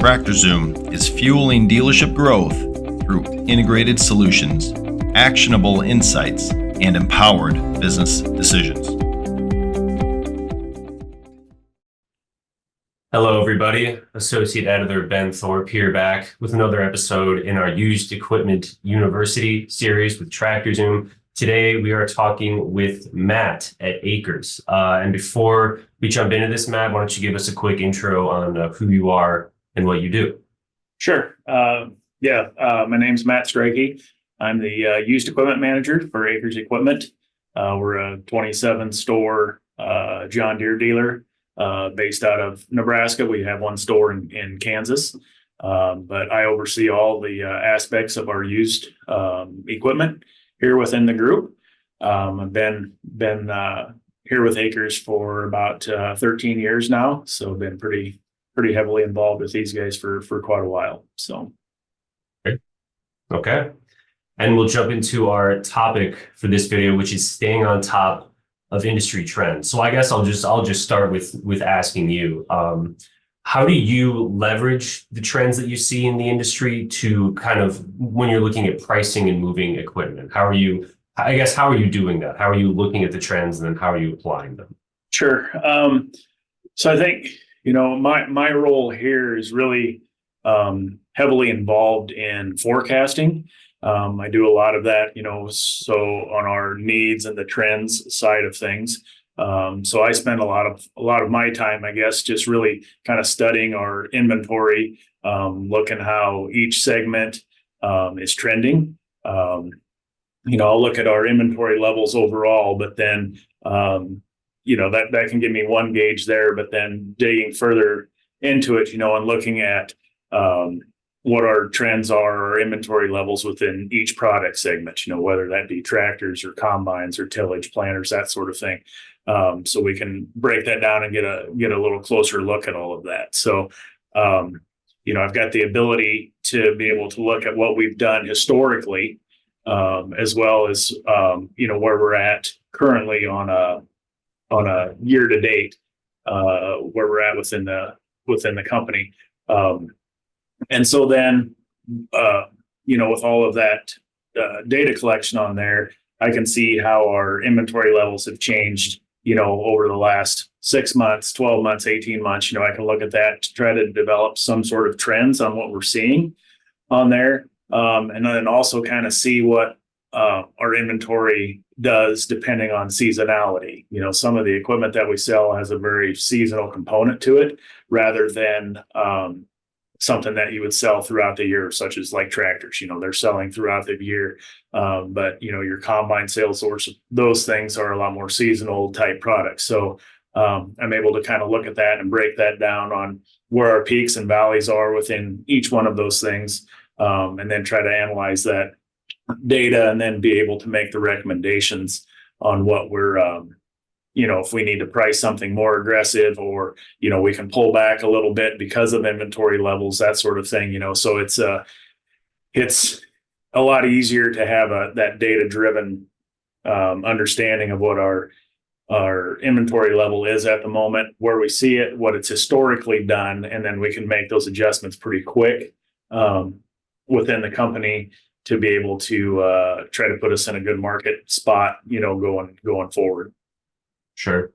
TractorZoom is fueling dealership growth through integrated solutions, actionable insights, and empowered business decisions. Hello, everybody. Associate Editor Ben Thorpe here, back with another episode in our Used Equipment University series with TractorZoom. Today, we are talking with Matt at Akers. And before we jump into this, Matt, why don't you give us a quick intro on who you are and what you do? Sure. My name's Matt Strachey. I'm the used equipment manager for Akers Equipment. We're a 27-store John Deere dealer based out of Nebraska. We have one store in Kansas, but I oversee all the aspects of our used equipment here within the group. I've been here with Akers for about 13 years now, so I've been pretty heavily involved with these guys for quite a while. So, okay. And we'll jump into our topic for this video, which is staying on top of industry trends. So I guess I'll just start with asking you, how do you leverage the trends that you see in the industry to kind of, when you're looking at pricing and moving equipment? How are you doing that? How are you looking at the trends, and then how are you applying them? Sure. So I think, my role here is really heavily involved in forecasting. I do a lot of that, so on our needs and the trends side of things. So I spend a lot of my time, I guess, just really kind of studying our inventory, looking how each segment is trending. I'll look at our inventory levels overall, but then that can give me one gauge there. But then digging further into it, and looking at what our trends are, our inventory levels within each product segment, whether that be tractors or combines or tillage planters, that sort of thing. So we can break that down and get a little closer look at all of that. So, I've got the ability to be able to look at what we've done historically, as well as, where we're at currently on a year to date, where we're at within the company. And so then, with all of that data collection on there, I can see how our inventory levels have changed, over the last 6 months, 12 months, 18 months. I can look at that to try to develop some sort of trends on what we're seeing on there. And then also kind of see what our inventory does depending on seasonality. Some of the equipment that we sell has a very seasonal component to it, rather than something that you would sell throughout the year, such as like tractors. They're selling throughout the year, but your combine sales source, those things are a lot more seasonal type products. So I'm able to kind of look at that and break that down on where our peaks and valleys are within each one of those things, and then try to analyze that data and then be able to make the recommendations on what we're if we need to price something more aggressive, or, we can pull back a little bit because of inventory levels, that sort of thing, so it's a lot easier to have that data driven understanding of what our inventory level is at the moment, where we see it, what it's historically done, and then we can make those adjustments pretty quick within the company to be able to try to put us in a good market spot, going forward. Sure.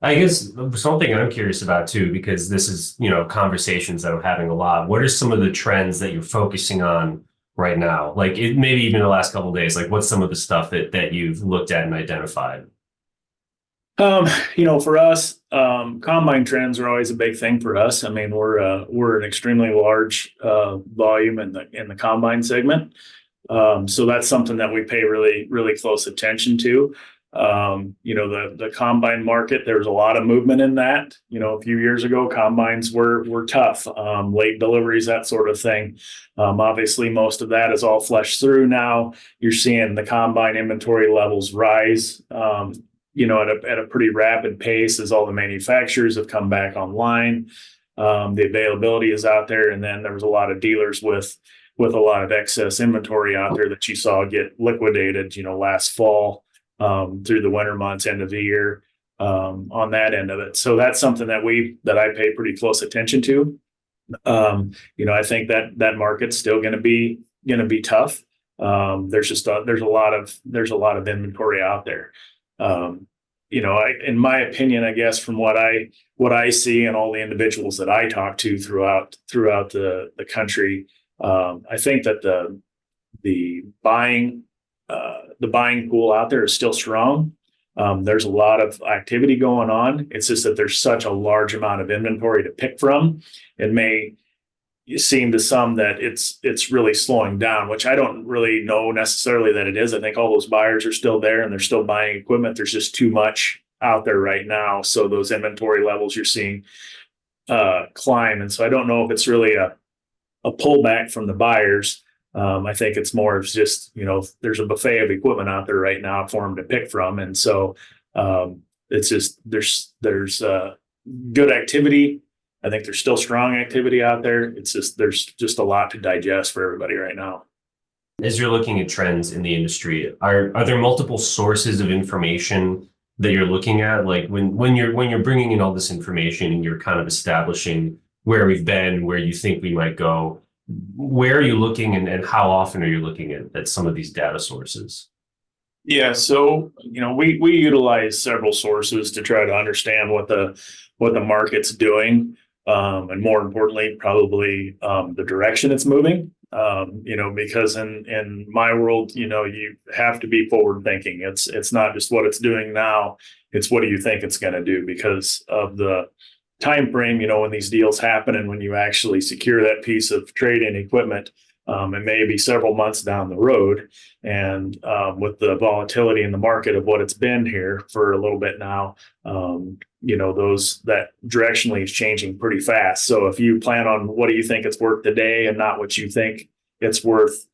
I guess something I'm curious about too, because this is, conversations that I'm having a lot. What are some of the trends that you're focusing on right now? Like maybe even the last couple of days, like what's some of the stuff that you've looked at and identified? For us, combine trends are always a big thing for us. I mean, we're an extremely large volume in the combine segment. So that's something that we pay really, really close attention to. The combine market, there's a lot of movement in that. A few years ago, combines were tough, late deliveries, that sort of thing. Obviously, most of that is all flushed through now. You're seeing the combine inventory levels rise, at a pretty rapid pace as all the manufacturers have come back online. The availability is out there, and then there was a lot of dealers with a lot of excess inventory out there that you saw get liquidated, last fall. Through the winter months, end of the year, on that end of it. So that's something that I pay pretty close attention to. I think that market's still going to be tough. There's a lot of inventory out there. In my opinion, I guess from what I see and all the individuals that I talk to throughout the country, I think that the buying pool out there is still strong. There's a lot of activity going on. It's just that there's such a large amount of inventory to pick from. It may seem to some that it's really slowing down, which I don't really know necessarily that it is. I think all those buyers are still there and they're still buying equipment. There's just too much out there right now. So those inventory levels you're seeing climb. And so I don't know if it's really a pullback from the buyers. I think it's more of just, there's a buffet of equipment out there right now for them to pick from. And so it's just, there's good activity. I think there's still strong activity out there. It's just, there's just a lot to digest for everybody right now. As you're looking at trends in the industry, are there multiple sources of information that you're looking at? Like when you're bringing in all this information and you're kind of establishing where we've been, where you think we might go, where are you looking and how often are you looking at some of these data sources? Yeah, so we utilize several sources to try to understand what the market's doing, and more importantly, probably the direction it's moving. Because in my world, you have to be forward thinking. It's not just what it's doing now; it's what do you think it's going to do because of the time frame. When these deals happen and when you actually secure that piece of trade-in equipment. It may be several months down the road. And with the volatility in the market of what it's been here for a little bit now, that directionally is changing pretty fast. So if you plan on what do you think it's worth today and not what you think it's worth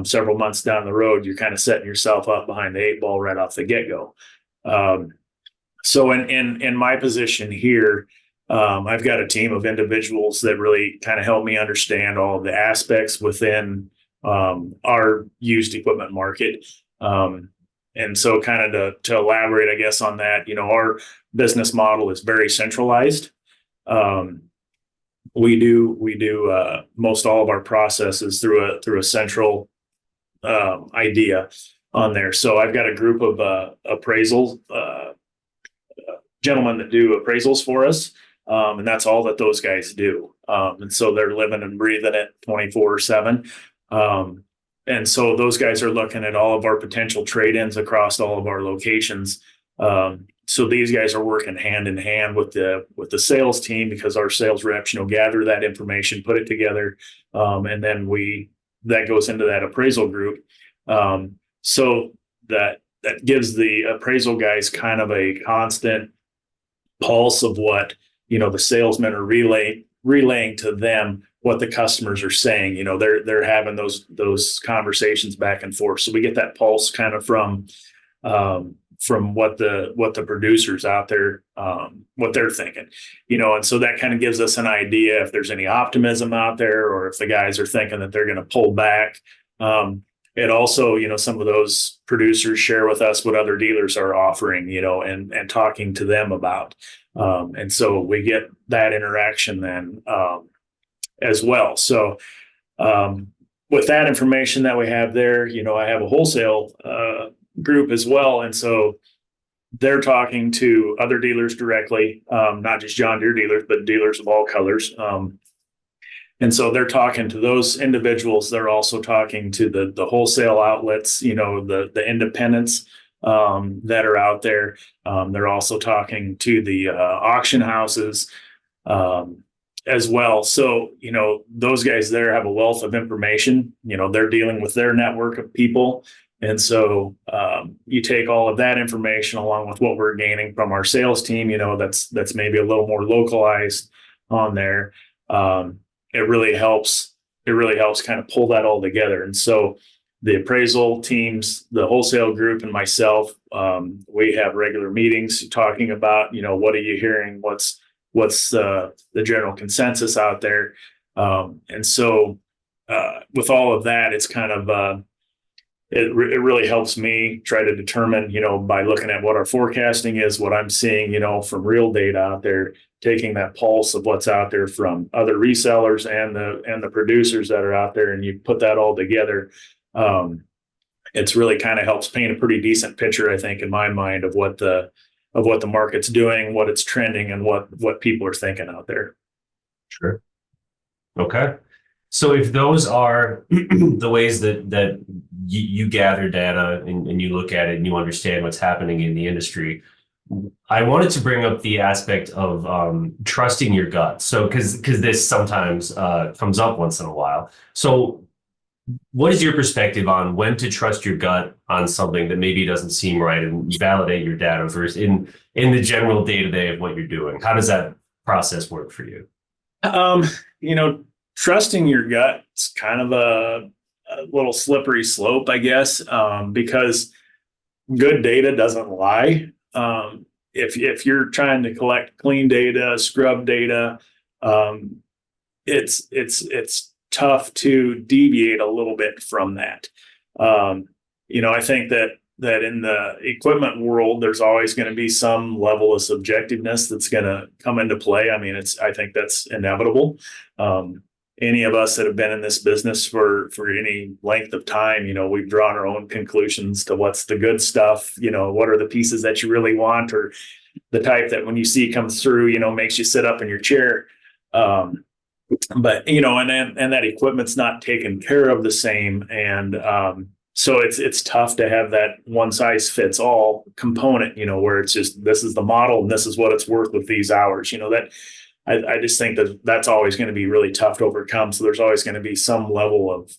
several months down the road, you're kind of setting yourself up behind the eight ball right off the get-go. So in my position here, I've got a team of individuals that really kind of help me understand all of the aspects within our used equipment market. And so kind of to elaborate, I guess, on that, our business model is very centralized. We do most all of our processes through a central idea on there. So I've got a group of appraisal gentlemen that do appraisals for us. And that's all that those guys do. And so they're living and breathing it 24/7. And so those guys are looking at all of our potential trade-ins across all of our locations. So these guys are working hand in hand with the sales team because our sales reps, gather that information, put it together, and then that goes into that appraisal group. So that gives the appraisal guys kind of a constant pulse of what the salesmen are relaying to them what the customers are saying. They're having those conversations back and forth. So we get that pulse kind of from what the producers out there, what they're thinking, and so that kind of gives us an idea if there's any optimism out there or if the guys are thinking that they're going to pull back. It also, some of those producers share with us what other dealers are offering, and talking to them about. And so we get that interaction then as well. So with that information that we have there, I have a wholesale group as well. And so they're talking to other dealers directly, not just John Deere dealers, but dealers of all colors. And so they're talking to those individuals. They're also talking to the wholesale outlets, the independents that are out there. They're also talking to the auction houses as well. So, those guys there have a wealth of information. They're dealing with their network of people. And so you take all of that information along with what we're gaining from our sales team, that's maybe a little more localized on there. It really helps kind of pull that all together. And so the appraisal teams, the wholesale group, and myself, we have regular meetings talking about, what are you hearing? What's the general consensus out there? And so with all of that, it's kind of, it really helps me try to determine, by looking at what our forecasting is, what I'm seeing, from real data out there, taking that pulse of what's out there from other resellers and the producers that are out there, and you put that all together. It's really kind of helps paint a pretty decent picture, I think, in my mind, of what the market's doing, what it's trending, and what people are thinking out there. Sure. Okay. So if those are the ways that you gather data and you look at it and you understand what's happening in the industry, I wanted to bring up the aspect of trusting your gut. So because this sometimes comes up once in a while. So what is your perspective on when to trust your gut on something that maybe doesn't seem right and validate your data versus in the general day-to-day of what you're doing? How does that process work for you? Trusting your gut is kind of a little slippery slope, I guess, because good data doesn't lie. If you're trying to collect clean data, scrub data, it's tough to deviate a little bit from that. I think that in the equipment world, there's always going to be some level of subjectiveness that's going to come into play. I mean, I think that's inevitable. Any of us that have been in this business for any length of time, we've drawn our own conclusions to what's the good stuff, what are the pieces that you really want, or the type that when you see comes through, makes you sit up in your chair. But and that equipment's not taken care of the same. And so it's tough to have that one size fits all component, where it's just, this is the model and this is what it's worth with these hours, that I just think that's always going to be really tough to overcome. So there's always going to be some level of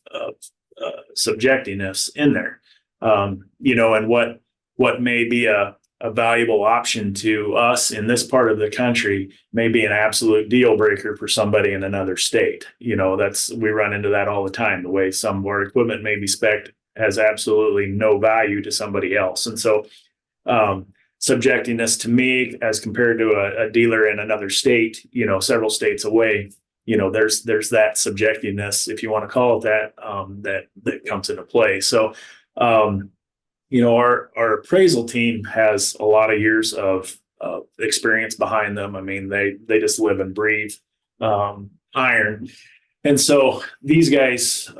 subjectiveness in there, and what may be a valuable option to us in this part of the country may be an absolute deal breaker for somebody in another state. We run into that all the time. The way some of our equipment may be spec'd has absolutely no value to somebody else. And so, subjectiveness to me, as compared to a dealer in another state, several states away, there's that subjectiveness, if you want to call it that, that comes into play. So, our appraisal team has a lot of years of experience behind them. I mean, they just live and breathe iron. And so these guys,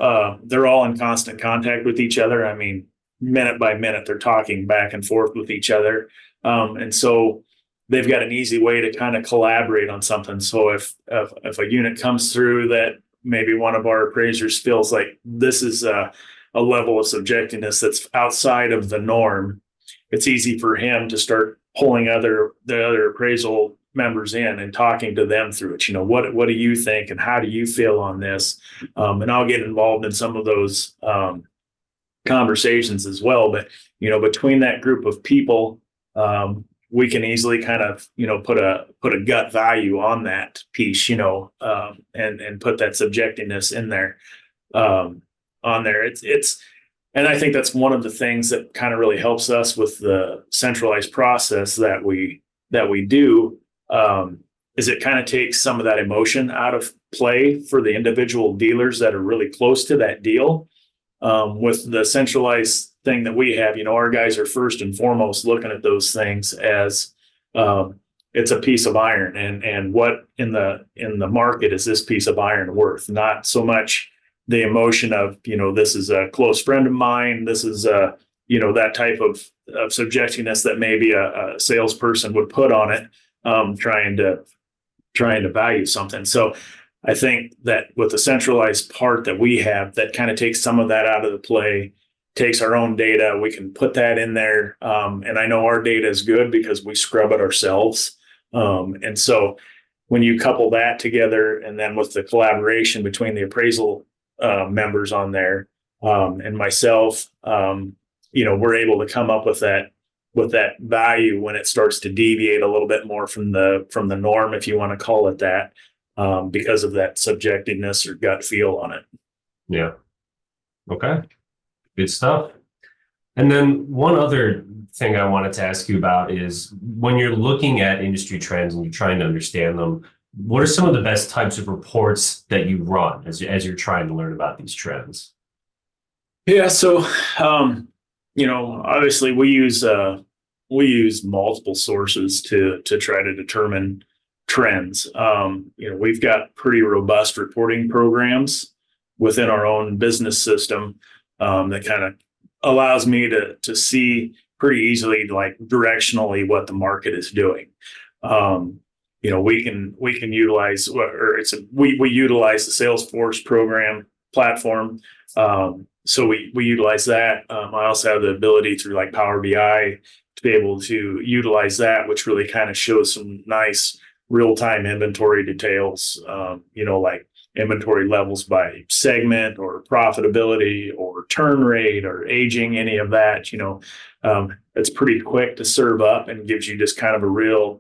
they're all in constant contact with each other. I mean, minute by minute, they're talking back and forth with each other. And so they've got an easy way to kind of collaborate on something. So if a unit comes through that maybe one of our appraisers feels like this is a level of subjectiveness that's outside of the norm, it's easy for him to start pulling the other appraisal members in and talking to them through it. What do you think and how do you feel on this? And I'll get involved in some of those conversations as well. But between that group of people, we can easily kind of put a gut value on that piece, and put that subjectiveness in there. On there, it's and I think that's one of the things that kind of really helps us with the centralized process that we do, is it kind of takes some of that emotion out of play for the individual dealers that are really close to that deal. With the centralized thing that we have, our guys are first and foremost looking at those things as it's a piece of iron, and what in the market is this piece of iron worth? Not so much the emotion of, this is a close friend of mine. This is that type of subjectiveness that maybe a salesperson would put on it, trying to value something. So I think that with the centralized part that we have, that kind of takes some of that out of the play, takes our own data. We can put that in there. And I know our data is good because we scrub it ourselves. And so when you couple that together, and then with the collaboration between the appraisal members on there, and myself, we're able to come up with that value when it starts to deviate a little bit more from the norm, if you want to call it that, because of that subjectiveness or gut feel on it. Yeah. Okay. Good stuff. And then one other thing I wanted to ask you about is when you're looking at industry trends and you're trying to understand them, what are some of the best types of reports that you run as you're trying to learn about these trends? Yeah. So, obviously we use multiple sources to try to determine trends. We've got pretty robust reporting programs within our own business system that kind of allows me to see pretty easily, like directionally, what the market is doing. We can utilize, we utilize the Salesforce program platform. So we utilize that. I also have the ability through like Power BI to be able to utilize that, which really kind of shows some nice real-time inventory details, like inventory levels by segment or profitability or turn rate or aging, any of that. It's pretty quick to serve up and gives you just kind of a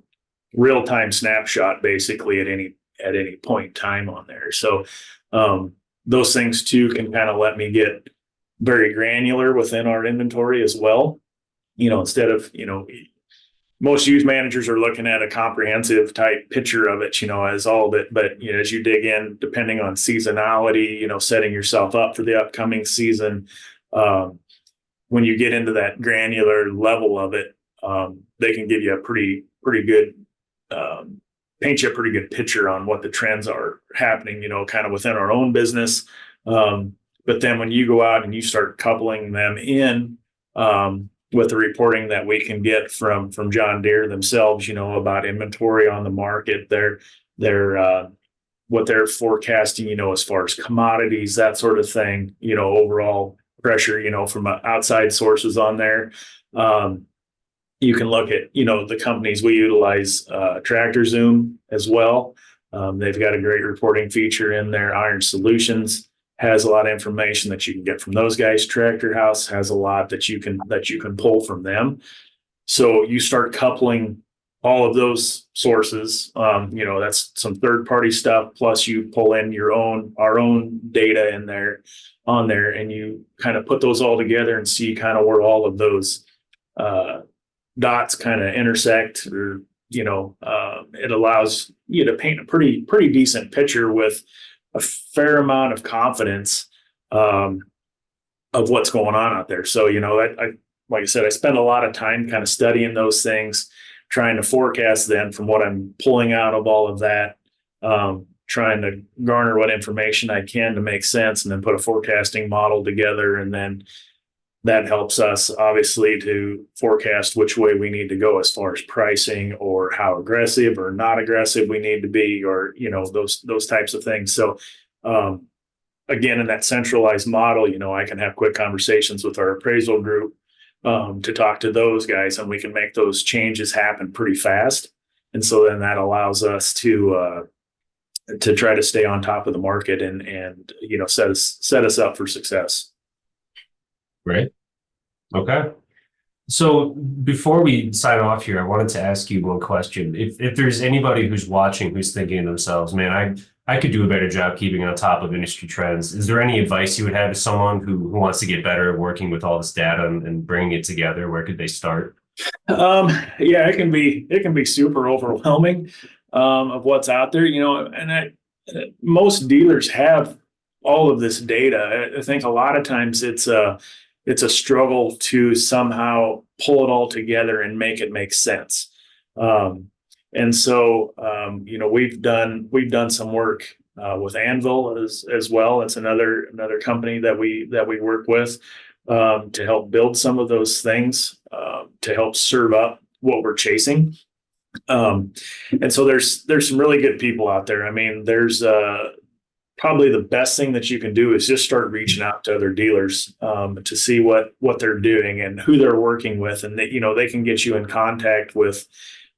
real-time snapshot basically at any point in time on there. So those things too can kind of let me get very granular within our inventory as well. Instead of, most used managers are looking at a comprehensive type picture of it, as all of it. But, as you dig in, depending on seasonality, setting yourself up for the upcoming season, when you get into that granular level of it, they can give you a pretty good, paint you a pretty good picture on what the trends are happening, kind of within our own business. But then when you go out and you start coupling them in, with the reporting that we can get from John Deere themselves, about inventory on the market, what they're forecasting, as far as commodities, that sort of thing, overall pressure, from outside sources on there. You can look at, the companies we utilize, Tractor Zoom as well. They've got a great reporting feature in there. Iron Solutions has a lot of information that you can get from those guys. Tractor House has a lot that you can pull from them. So you start coupling all of those sources. That's some third party stuff. Plus you pull in our own data in there on there, and you kind of put those all together and see kind of where all of those dots kind of intersect, or it allows you to paint a pretty decent picture with a fair amount of confidence of what's going on out there. So, like I said, I spend a lot of time kind of studying those things, trying to forecast them from what I'm pulling out of all of that, trying to garner what information I can to make sense, and then put a forecasting model together. And then that helps us obviously to forecast which way we need to go as far as pricing, or how aggressive or not aggressive we need to be, or, those types of things. So, again, in that centralized model, I can have quick conversations with our appraisal group, to talk to those guys, and we can make those changes happen pretty fast. And so then that allows us to try to stay on top of the market and set us up for success. Right. Okay. So before we sign off here, I wanted to ask you one question. If there's anybody who's watching who's thinking to themselves, man, I could do a better job keeping on top of industry trends, is there any advice you would have to someone who wants to get better at working with all this data and bringing it together? Where could they start? Yeah, it can be super overwhelming, of what's out there, and most dealers have all of this data. I think a lot of times it's a struggle to somehow pull it all together and make it make sense. And so, we've done some work with Anvil as well. It's another company that we work with, to help build some of those things, to help serve up what we're chasing. And so there's some really good people out there. I mean, there's probably the best thing that you can do is just start reaching out to other dealers, to see what they're doing and who they're working with, and they can get you in contact with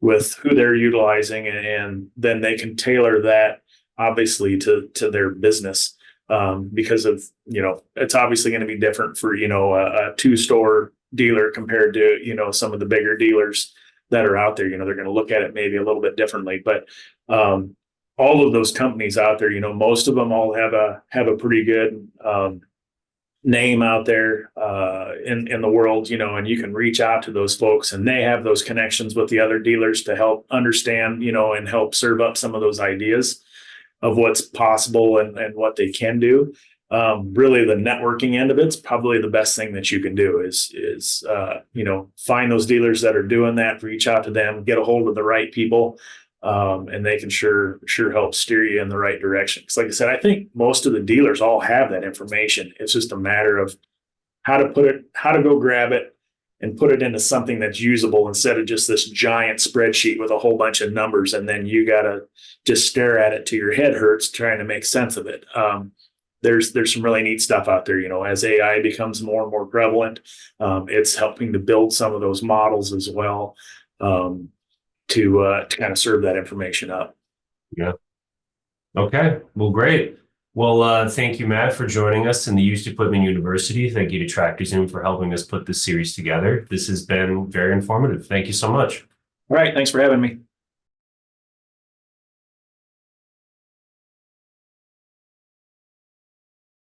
who they're utilizing, and then they can tailor that obviously to their business, because of it's obviously going to be different for a two-store dealer compared to some of the bigger dealers that are out there. They're going to look at it maybe a little bit differently, but all of those companies out there, most of them all have a pretty good name out there in the world, and you can reach out to those folks, and they have those connections with the other dealers to help understand, and help serve up some of those ideas of what's possible and what they can do. Really, the networking end of it's probably the best thing that you can do is find those dealers that are doing that, reach out to them, get a hold of the right people. and they can sure help steer you in the right direction. Because like I said, I think most of the dealers all have that information. It's just a matter of how to go grab it and put it into something that's usable instead of just this giant spreadsheet with a whole bunch of numbers, and then you got to just stare at it till your head hurts trying to make sense of it. There's some really neat stuff out there. As AI becomes more and more prevalent, it's helping to build some of those models as well, to kind of serve that information up. Yeah. Okay. Well, great. Well, thank you, Matt, for joining us in the Used Equipment University. Thank you to Tractor Zoom for helping us put this series together. This has been very informative. Thank you so much. All right. Thanks for having me.